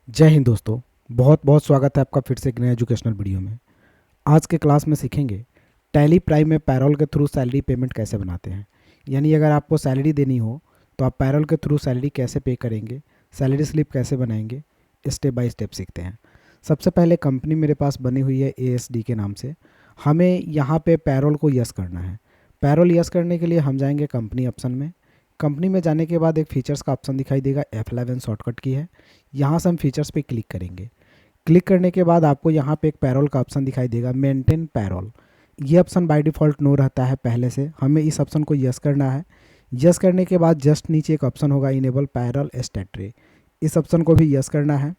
जय हिंद दोस्तों। बहुत बहुत स्वागत है आपका फिर से एक नए एजुकेशनल वीडियो में। आज के क्लास में सीखेंगे टैली प्राइम में पैरोल के थ्रू सैलरी पेमेंट कैसे बनाते हैं। यानी अगर आपको सैलरी देनी हो तो आप पैरोल के थ्रू सैलरी कैसे पे करेंगे, सैलरी स्लिप कैसे बनाएंगे, स्टेप बाय स्टेप सीखते हैं। सबसे पहले कंपनी मेरे पास बनी हुई है ASD के नाम से। हमें यहाँ पे पैरोल को यस करना है। पैरोल यस करने के लिए हम जाएंगे कंपनी ऑप्शन में। कंपनी में जाने के बाद एक फीचर्स का ऑप्शन दिखाई देगा, F11 शॉर्टकट की है। यहाँ से हम फीचर्स पे क्लिक करेंगे। क्लिक करने के बाद आपको यहाँ पे एक पैरोल का ऑप्शन दिखाई देगा, मेंटेन पैरोल। ये ऑप्शन बाय डिफ़ॉल्ट नो रहता है पहले से, हमें इस ऑप्शन को यस करना है। यस करने के बाद जस्ट नीचे एक ऑप्शन होगा, इनेबल पैरोल स्टेटरी। इस ऑप्शन को भी यस करना है।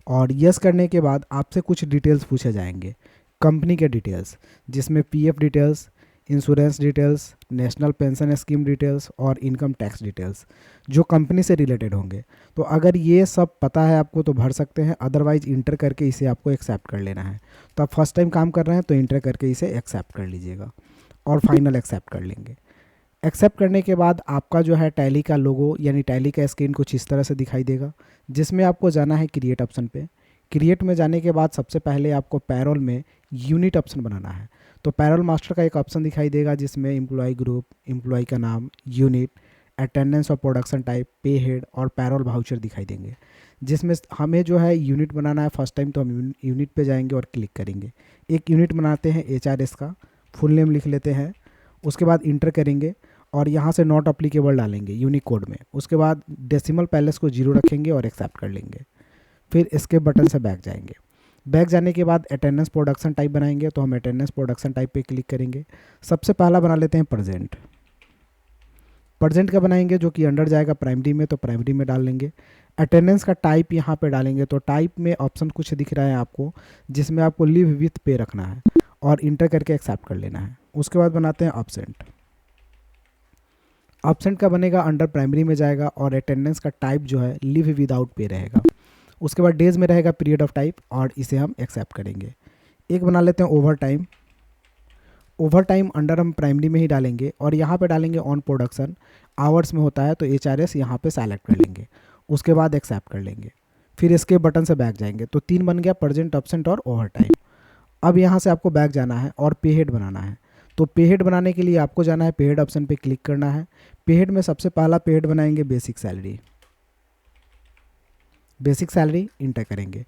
और यस करने के बाद आपसे कुछ डिटेल्स पूछे जाएंगे, कंपनी के डिटेल्स, जिसमें PF details, insurance details, national pension scheme details और इनकम टैक्स डिटेल्स जो कंपनी से रिलेटेड होंगे। तो अगर ये सब पता है आपको तो भर सकते हैं, अदरवाइज इंटर करके इसे आपको एक्सेप्ट कर लेना है। तो आप फर्स्ट टाइम काम कर रहे हैं तो इंटर करके इसे एक्सेप्ट कर लीजिएगा और फाइनल एक्सेप्ट कर लेंगे। एक्सेप्ट करने के बाद आपका जो है टैली का लोगो यानी टैली का स्क्रीन कुछ इस तरह से दिखाई देगा, जिसमें आपको जाना है क्रिएट ऑप्शन पे। क्रिएट में जाने के बाद सबसे पहले आपको पैरोल में यूनिट ऑप्शन बनाना है। तो पैरोल मास्टर का एक ऑप्शन दिखाई देगा जिसमें एम्प्लॉय ग्रुप, एम्प्लॉय का नाम, यूनिट, अटेंडेंस और प्रोडक्शन टाइप, पे हेड और पैरोल वाउचर दिखाई देंगे। जिसमें हमें जो है यूनिट बनाना है, फर्स्ट टाइम तो हम यूनिट पे जाएंगे और क्लिक करेंगे। एक यूनिट बनाते हैं HRS का, फुल नेम लिख लेते हैं। उसके बाद इंटर करेंगे और यहाँ से नॉट अप्लीकेबल डालेंगे यूनिक कोड में। उसके बाद डेसिमल पैलेस को 0 रखेंगे और एक्सेप्ट कर लेंगे। फिर इसके बटन से बैक जाएंगे। बैक जाने के बाद अटेंडेंस प्रोडक्शन टाइप बनाएंगे, तो हम अटेंडेंस प्रोडक्शन टाइप पे क्लिक करेंगे। सबसे पहला बना लेते हैं प्रेजेंट। प्रेजेंट का बनाएंगे जो कि अंडर जाएगा प्राइमरी में, तो प्राइमरी में डाल लेंगे। अटेंडेंस का टाइप यहाँ पे डालेंगे, तो टाइप में ऑप्शन कुछ दिख रहा है आपको, जिसमें आपको लिव विथ पे रखना है और इंटर करके एक्सेप्ट कर लेना है। उसके बाद बनाते हैं एब्सेंट। एब्सेंट का बनेगा अंडर प्राइमरी में जाएगा और अटेंडेंस का टाइप जो है लिव विदाउट पे रहेगा। उसके बाद डेज में रहेगा पीरियड ऑफ टाइप और इसे हम एक्सेप्ट करेंगे। एक बना लेते हैं over time. Over time under हम प्राइमरी में ही डालेंगे और यहाँ पे डालेंगे ऑन प्रोडक्शन। आवर्स में होता है तो HRS यहाँ पे सेलेक्ट कर लेंगे। उसके बाद एक्सेप्ट कर लेंगे। फिर इसके बटन से बैक जाएंगे, तो 3 बन गया, प्रेजेंट, एब्सेंट और ओवर टाइम। अब यहाँ से आपको बैक जाना है और पे हेड बनाना है। तो पे हेड बनाने के लिए आपको जाना है पे हेड ऑप्शन पे क्लिक करना है। पे हेड में सबसे पहला पे हेड बनाएंगे basic salary. Basic salary inter करेंगे।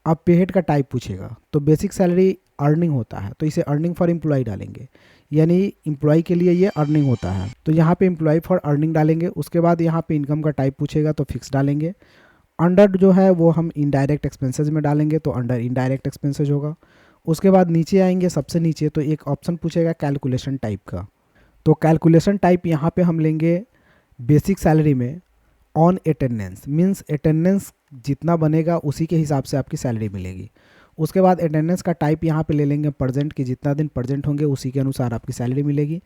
अब पे हेड का टाइप पूछेगा, तो बेसिक सैलरी अर्निंग होता है तो इसे अर्निंग फॉर एम्प्लॉय डालेंगे, यानी एम्प्लॉय के लिए ये अर्निंग होता है, तो यहाँ पे एम्प्लॉय फॉर अर्निंग डालेंगे। उसके बाद यहाँ पे इनकम का टाइप पूछेगा तो फिक्स डालेंगे। अंडर जो है वो हम इनडायरेक्ट एक्सपेंसेस में डालेंगे, तो अंडर इनडायरेक्ट एक्सपेंसेस होगा। उसके बाद नीचे आएंगे, सबसे नीचे तो एक ऑप्शन पूछेगा कैलकुलेशन टाइप का, तो कैलकुलेशन टाइप यहाँ पे हम लेंगे बेसिक सैलरी में ऑन अटेंडेंस, मीन्स अटेंडेंस जितना बनेगा उसी के हिसाब से आपकी सैलरी मिलेगी। उसके बाद अटेंडेंस का टाइप यहाँ पे ले लेंगे प्रेजेंट, कि जितना दिन प्रेजेंट होंगे उसी के अनुसार आपकी सैलरी मिलेगी।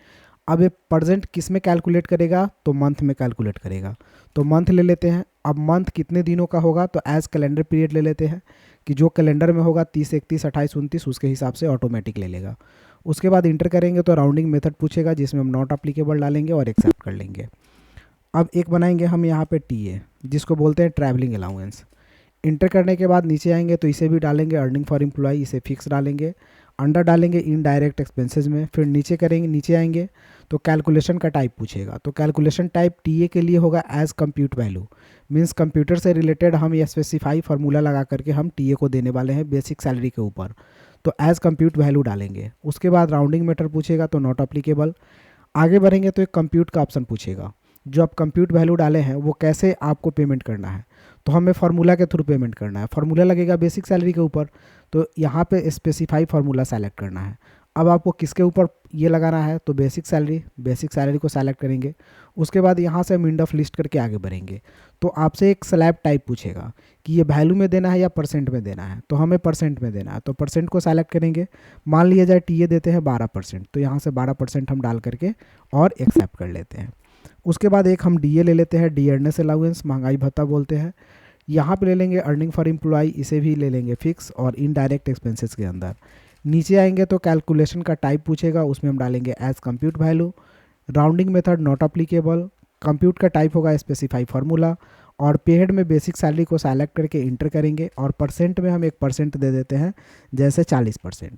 अब ये प्रेजेंट किस में कैलकुलेट करेगा, तो मंथ में कैलकुलेट करेगा, तो मंथ ले लेते हैं। अब मंथ कितने दिनों का होगा, तो एज कैलेंडर पीरियड ले लेते हैं, कि जो कैलेंडर में होगा 30, 31, 28, 29 उसके हिसाब से ऑटोमेटिक ले लेगा। उसके बाद इंटर करेंगे तो राउंडिंग मेथड पूछेगा, जिसमें हम नॉट अप्लीकेबल डालेंगे और एक्सेप्ट कर लेंगे। अब एक बनाएंगे हम यहाँ पे TA, जिसको बोलते हैं ट्रैवलिंग अलाउंस। इंटर करने के बाद नीचे आएंगे तो इसे भी डालेंगे अर्निंग फॉर एम्प्लॉय, इसे फिक्स डालेंगे। अंडर डालेंगे इनडायरेक्ट एक्सपेंसेस में। फिर नीचे करेंगे, नीचे आएंगे तो कैलकुलेशन का टाइप पूछेगा, तो कैलकुलेशन टाइप TA के लिए होगा as compute value, means computer से रिलेटेड हम ये स्पेसिफाई फार्मूला लगा करके हम TA को देने वाले हैं बेसिक सैलरी के ऊपर, तो एज कंप्यूट वैल्यू डालेंगे। उसके बाद राउंडिंग मेथड पूछेगा तो नॉट अप्लीकेबल। आगे बढ़ेंगे तो एक कंप्यूट का ऑप्शन पूछेगा, जो आप कंप्यूट वैल्यू डाले हैं वो कैसे आपको पेमेंट करना है, तो हमें फार्मूला के थ्रू पेमेंट करना है। फार्मूला लगेगा बेसिक सैलरी के ऊपर, तो यहाँ पे स्पेसिफाई फार्मूला सेलेक्ट करना है। अब आपको किसके ऊपर ये लगाना है, तो बेसिक सैलरी को सेलेक्ट करेंगे। उसके बाद यहाँ से हम इंड ऑफ लिस्ट करके आगे बढ़ेंगे, तो आपसे एक स्लैब टाइप पूछेगा कि ये वैल्यू में देना है या परसेंट में देना है, तो हमें परसेंट में देना है, तो परसेंट को सेलेक्ट करेंगे। मान लिया जाए TA देते हैं 12%, तो यहाँ से 12% हम डाल करके और एक्सेप्ट कर लेते हैं। उसके बाद एक हम DA ले लेते हैं, डी अर्नेस अलाउंस, महंगाई भत्ता बोलते हैं। यहाँ पे ले लेंगे अर्निंग फॉर एम्प्लॉय, इसे भी ले लेंगे फिक्स और इनडायरेक्ट एक्सपेंसेस के अंदर। नीचे आएंगे तो कैलकुलेशन का टाइप पूछेगा, उसमें हम डालेंगे as compute value. Rounding method not applicable. Compute का टाइप होगा स्पेसिफाई फार्मूला और पे हेड में बेसिक सैलरी को सेलेक्ट करके इंटर करेंगे और परसेंट में हम 1% दे देते हैं, जैसे 40%।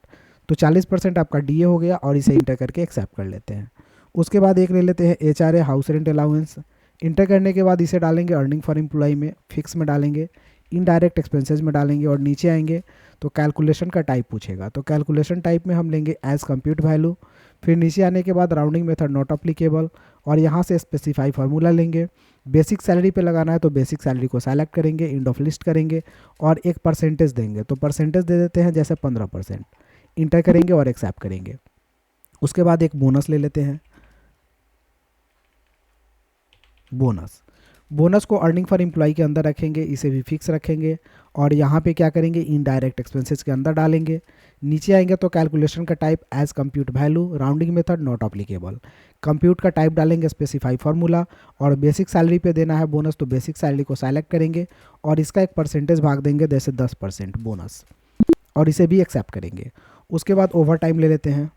तो 40% आपका डीए हो गया और इसे इंटर करके एक्सेप्ट कर लेते हैं। उसके बाद एक ले लेते हैं HRA house rent allowance. Inter करने के बाद इसे डालेंगे अर्निंग फॉर एम्प्लॉय में, फिक्स में डालेंगे, इनडायरेक्ट एक्सपेंसेस में डालेंगे और नीचे आएंगे तो कैलकुलेशन का टाइप पूछेगा। तो कैलकुलेशन टाइप में हम लेंगे एज कंप्यूट वैल्यू। फिर नीचे आने के बाद राउंडिंग मेथड नॉट अप्लीकेबल और यहाँ से स्पेसिफाई फार्मूला लेंगे। बेसिक सैलरी पे लगाना है तो बेसिक सैलरी को सेलेक्ट करेंगे, इंड ऑफ लिस्ट करेंगे और एक परसेंटेज देंगे। तो परसेंटेज दे देते हैं जैसे 15%, इंटर करेंगे और एक्सेप्ट करेंगे। उसके बाद एक बोनस ले लेते हैं। बोनस को अर्निंग फॉर एम्प्लॉय के अंदर रखेंगे, इसे भी फिक्स रखेंगे और यहाँ पे क्या करेंगे, इनडायरेक्ट एक्सपेंसेस के अंदर डालेंगे। नीचे आएंगे तो कैलकुलेशन का type as compute value, rounding method not applicable. Compute का टाइप डालेंगे स्पेसिफाई फार्मूला और बेसिक सैलरी पे देना है बोनस तो बेसिक सैलरी को सेलेक्ट करेंगे और इसका एक परसेंटेज भाग देंगे, जैसे 10% बोनस, और इसे भी एक्सेप्ट करेंगे। उसके बाद ओवर टाइम ले लेते हैं।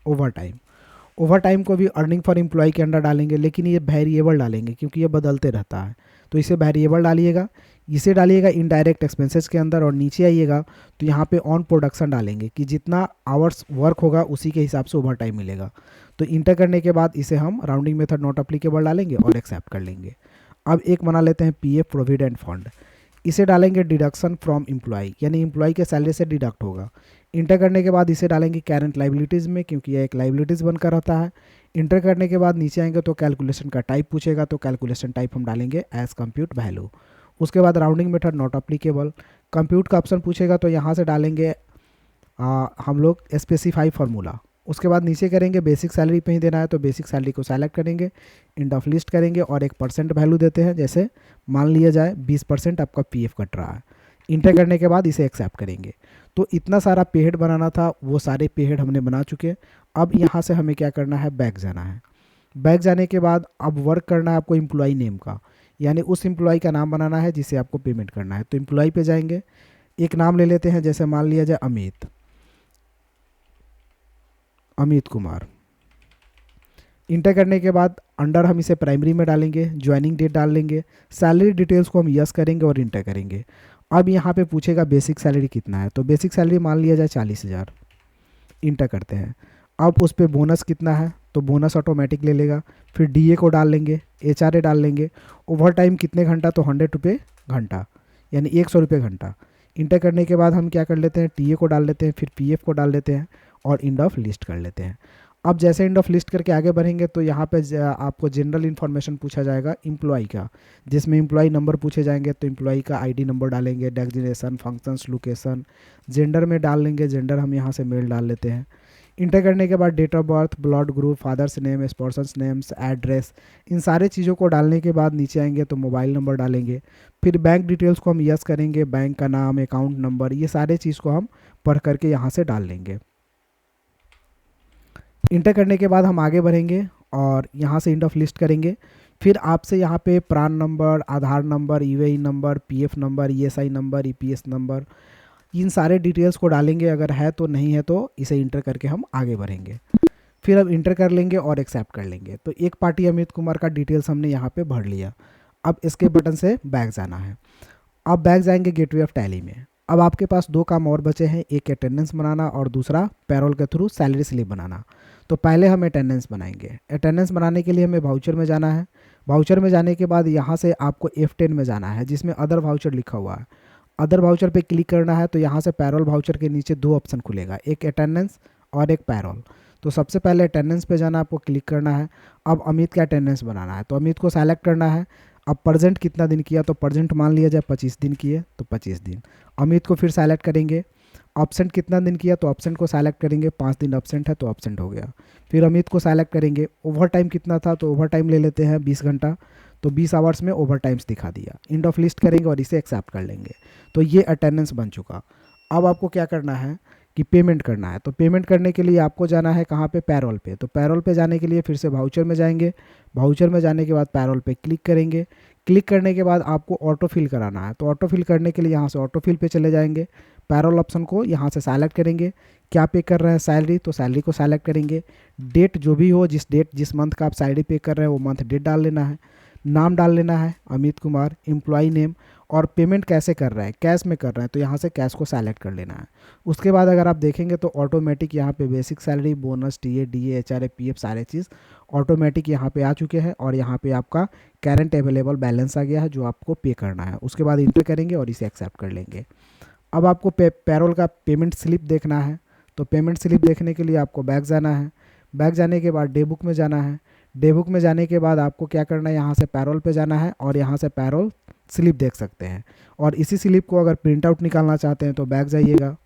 ओवर टाइम को भी अर्निंग फॉर एम्प्लॉय के अंडर डालेंगे, लेकिन ये वेरिएबल डालेंगे क्योंकि ये बदलते रहता है, तो इसे वेरिएबल डालिएगा। इसे डालिएगा इनडायरेक्ट एक्सपेंसेस के अंदर और नीचे आइएगा तो यहाँ पे ऑन प्रोडक्शन डालेंगे कि जितना आवर्स वर्क होगा उसी के हिसाब से ओवर टाइम मिलेगा। तो इंटर करने के बाद इसे हम राउंडिंग मेथड नॉट अप्लीकेबल डालेंगे और एक्सेप्ट कर लेंगे। अब एक बना लेते हैं PF प्रोविडेंट फंड। इसे डालेंगे डिडक्शन फ्रॉम एम्प्लॉय, यानी एम्प्लॉय के सैलरी से डिडक्ट होगा। इंटर करने के बाद इसे डालेंगे करंट लाइबिलिटीज़ में क्योंकि यह एक लाइबिलिटीज़ बनकर रहता है। इंटर करने के बाद नीचे आएंगे तो कैलकुलेशन का टाइप पूछेगा, तो कैलकुलेशन टाइप हम डालेंगे एज कंप्यूट वैल्यू। उसके बाद rounding method not applicable. Compute का ऑप्शन पूछेगा तो यहाँ से डालेंगे हम लोग स्पेसिफाई फार्मूला। उसके बाद नीचे करेंगे बेसिक सैलरी पे ही देना है तो बेसिक सैलरी को सेलेक्ट करेंगे, इंड ऑफ लिस्ट करेंगे और एक परसेंट वैल्यू देते हैं, जैसे मान लिया जाए 20% आपका PF कट रहा है। इंटर करने के बाद इसे एक्सेप्ट करेंगे। तो इतना सारा पे हेड बनाना था, वो सारे पे हेड हमने बना चुके। अब यहाँ से हमें क्या करना है, बैक जाना है। बैक जाने के बाद अब वर्क करना है आपको एम्प्लॉय नेम का, यानी उस एम्प्लॉय का नाम बनाना है जिसे आपको पेमेंट करना है। तो एम्प्लॉय पे जाएंगे, एक नाम ले लेते हैं, जैसे मान लिया जाए अमित कुमार। इंटर करने के बाद अंडर हम इसे प्राइमरी में डालेंगे, ज्वाइनिंग डेट डाल लेंगे, सैलरी डिटेल्स को हम यस करेंगे और इंटर करेंगे। अब यहाँ पे पूछेगा बेसिक सैलरी कितना है, तो बेसिक सैलरी मान लिया जाए 40,000, इंटर करते हैं। अब उस पर बोनस कितना है, तो बोनस ऑटोमेटिक ले लेगा। फिर DA को डाल लेंगे, HRA डाल लेंगे, ओवर टाइम कितने घंटा, तो 100 रुपये घंटा, यानी 100 रुपये घंटा। इंटर करने के बाद हम क्या कर लेते हैं, TA को डाल लेते हैं, फिर PF को डाल लेते हैं और इंड ऑफ लिस्ट कर लेते हैं। अब जैसे इंड ऑफ लिस्ट करके आगे बढ़ेंगे तो यहाँ पे आपको जनरल इन्फॉर्मेशन पूछा जाएगा एम्प्लॉय का, जिसमें एम्प्लॉय नंबर पूछे जाएंगे। तो एम्प्लॉय का ID नंबर डालेंगे, डेजिग्नेशन, फंक्शंस, लोकेशन, जेंडर में डाल लेंगे, जेंडर हम यहाँ से मेल डाल लेते हैं। इंटर करने के बाद date of birth, blood group, father's name, sponsor's names, address, इन सारे चीज़ों को डालने के बाद नीचे आएंगे तो मोबाइल नंबर डालेंगे। फिर बैंक डिटेल्स को हम यस करेंगे, बैंक का नाम, अकाउंट नंबर, ये सारे चीज़ को हम पढ़ करके यहाँ से डाल लेंगे। इंटर करने के बाद हम आगे बढ़ेंगे और यहाँ से इंड ऑफ लिस्ट करेंगे। फिर आपसे यहाँ पे PRAN number, Aadhaar number, UAE number, PF number, ESI number, EPS number, इन सारे डिटेल्स को डालेंगे। अगर है तो, नहीं है तो इसे इंटर करके हम आगे बढ़ेंगे। फिर अब इंटर कर लेंगे और एक्सेप्ट कर लेंगे। तो एक पार्टी अमित कुमार का डिटेल्स हमने यहाँ पे भर लिया। अब इसके बटन से बैक जाना है। अब बैक जाएंगे गेटवे ऑफ टैली में। अब आपके पास 2 काम और बचे हैं, एक अटेंडेंस बनाना और दूसरा पैरोल के थ्रू सैलरी स्लिप बनाना। तो पहले हम अटेंडेंस बनाएंगे। अटेंडेंस बनाने के लिए हमें वाउचर में जाना है। वाउचर में जाने के बाद यहाँ से आपको F10 में जाना है, जिसमें अदर वाउचर लिखा हुआ है। अदर वाउचर पे क्लिक करना है तो यहाँ से पैरोल वाउचर के नीचे 2 ऑप्शन खुलेगा, एक अटेंडेंस और एक पैरोल। तो सबसे पहले अटेंडेंस पे जाना, आपको क्लिक करना है। अब अमित का अटेंडेंस बनाना है तो अमित को सेलेक्ट करना है। अब प्रेजेंट कितना दिन किया, तो प्रेजेंट मान लिया जाए 25 दिन किए तो 25 दिन। अमित को फिर सेलेक्ट करेंगे। ऑब्सेंट कितना दिन किया, तो ऑब्सेंट को सेलेक्ट करेंगे, 5 दिन ऑब्सेंट है तो ऑब्सेंट हो गया। फिर अमित को सेलेक्ट करेंगे। ओवर टाइम कितना था, तो ओवर टाइम ले लेते हैं 20 घंटा, तो 20 आवर्स में ओवर टाइम्स दिखा दिया। इंड ऑफ लिस्ट करेंगे और इसे एक्सेप्ट कर लेंगे। तो ये अटेंडेंस बन चुका। अब आपको क्या करना है कि पेमेंट करना है। तो पेमेंट करने के लिए आपको जाना है कहाँ पे, पैरोल पे। तो पैरोल पे जाने के लिए फिर से वाउचर में जाएंगे। वाउचर में जाने के बाद पैरोल पे क्लिक करेंगे। क्लिक करने के बाद आपको ऑटो फिल कराना है। तो ऑटो फिल करने के लिए यहाँ से ऑटो फिल पे चले जाएंगे। पैरोल ऑप्शन को यहाँ से सेलेक्ट करेंगे। क्या पे कर रहे हैं, सैलरी, तो सैलरी को सेलेक्ट करेंगे। डेट जो भी हो, जिस मंथ का आप सैलरी पे कर रहे हैं वो मंथ डेट डाल लेना है। नाम डाल लेना है अमित कुमार, एम्प्लॉय नेम, और पेमेंट कैसे कर रहे हैं, कैश में कर रहे हैं तो यहाँ से कैश को सेलेक्ट कर लेना है। उसके बाद अगर आप देखेंगे तो ऑटोमेटिक यहाँ पे basic salary, bonus, TA, DA, HRA, PF सारे चीज़ ऑटोमेटिक यहाँ पे आ चुके हैं, और यहाँ पे आपका करंट अवेलेबल बैलेंस आ गया है जो आपको पे करना है। उसके बाद इंटर करेंगे और इसे एक्सेप्ट कर लेंगे। अब आपको पैरोल का पेमेंट स्लिप देखना है, तो पेमेंट स्लिप देखने के लिए आपको बैक जाना है। बैक जाने के बाद डे बुक में जाना है। डे बुक में जाने के बाद आपको क्या करना है, यहाँ से पैरोल पे जाना है और यहाँ से पैरोल स्लिप देख सकते हैं। और इसी स्लिप को अगर प्रिंट आउट निकालना चाहते हैं तो बैक जाइएगा।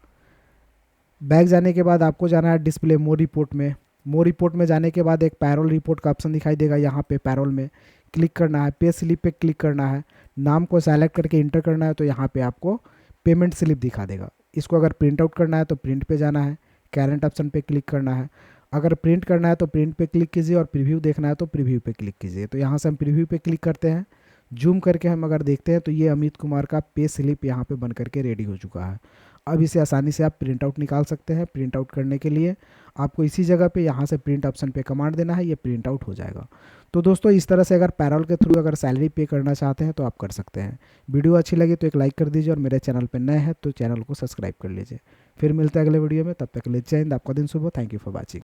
बैक जाने के बाद आपको जाना है डिस्प्ले मोर रिपोर्ट में। मोर रिपोर्ट में जाने के बाद एक पैरोल रिपोर्ट का ऑप्शन दिखाई देगा, यहाँ पे पैरोल में क्लिक करना है, पे स्लिप पे क्लिक करना है, नाम को सेलेक्ट करके इंटर करना है, तो यहाँ पे आपको पेमेंट स्लिप दिखा देगा। इसको अगर प्रिंट आउट करना है तो प्रिंट पे जाना है, करंट ऑप्शन पे क्लिक करना है। अगर प्रिंट करना है तो प्रिंट पे क्लिक कीजिए, और प्रीव्यू देखना है तो प्रीव्यू पे क्लिक कीजिए। तो यहाँ से हम प्रीव्यू पे क्लिक करते हैं। जूम करके हम अगर देखते हैं तो ये अमित कुमार का पे स्लिप यहाँ पे बन करके रेडी हो चुका है। अब इसे आसानी से आप प्रिंट आउट निकाल सकते हैं। प्रिंट आउट करने के लिए आपको इसी जगह पे यहाँ से प्रिंट ऑप्शन पे कमांड देना है, ये प्रिंट आउट हो जाएगा। तो दोस्तों इस तरह से अगर पैरोल के थ्रू अगर सैलरी पे करना चाहते हैं तो आप कर सकते हैं। वीडियो अच्छी लगी तो एक लाइक कर दीजिए, और मेरे चैनल पर नए हैं तो चैनल को सब्सक्राइब कर लीजिए। फिर मिलते हैं अगले वीडियो में, तब तक के लिए जय हिंद, आपका दिन शुभ हो। Thank you for watching.